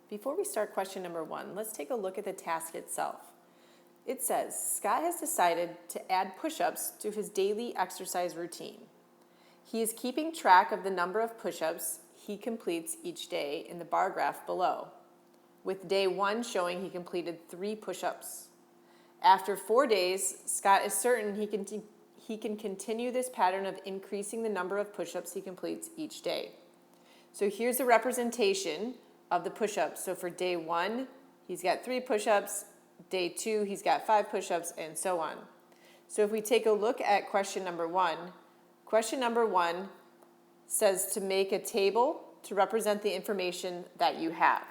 Before we start question number 1, let's take a look at the task itself. It says, Scott has decided to add push-ups to his daily exercise routine. He is keeping track of the number of push-ups he completes each day in the bar graph below, with day 1 showing he completed 3 push-ups. After 4 days, Scott is certain he can continue this pattern of increasing the number of push-ups he completes each day. So here's a representation of the push-ups. So for day 1, he's got 3 push-ups. Day 2, he's got 5 push-ups, and so on. So if we take a look at question number 1 says to make a table to represent the information that you have.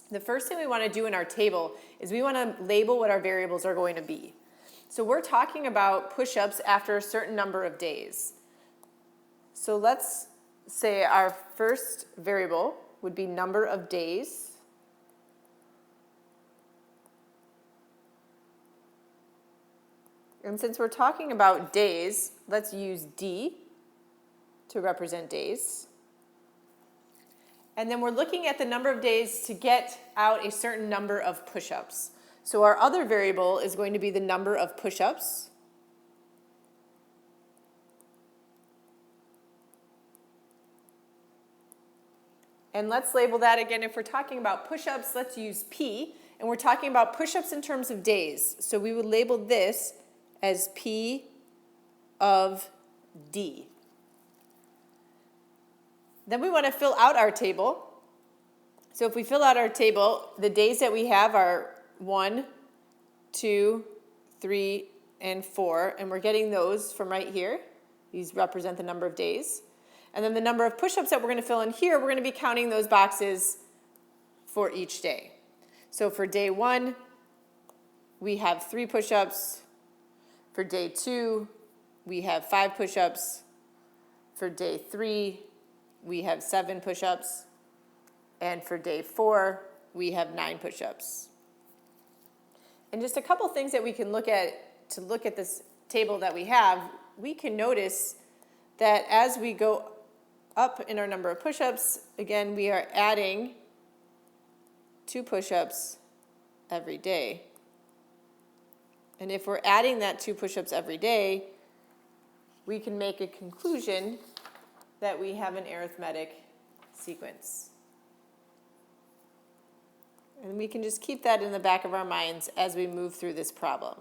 The first thing we want to do in our table is we want to label what our variables are going to be. So we're talking about push-ups after a certain number of days. So let's say our first variable would be number of days. And since we're talking about days, let's use D to represent days. And then we're looking at the number of days to get out a certain number of push-ups. So our other variable is going to be the number of push-ups. And let's label that again. If we're talking about push-ups, let's use P. And we're talking about push-ups in terms of days. So we would label this as P of D. Then we want to fill out our table. So if we fill out our table, the days that we have are 1, 2, 3, and 4. And we're getting those from right here. These represent the number of days. And then the number of push-ups that we're going to fill in here, we're going to be counting those boxes for each day. So for day 1, we have 3 push-ups. For day 2, we have 5 push-ups. For day 3, we have 7 push-ups. And for day 4, we have 9 push-ups. And just a couple things that we can look at to look at this table that we have, we can notice that as we go up in our number of push-ups, again, we are adding 2 push-ups every day. And if we're adding that 2 push-ups every day, we can make a conclusion that we have an arithmetic sequence. And we can just keep that in the back of our minds as we move through this problem.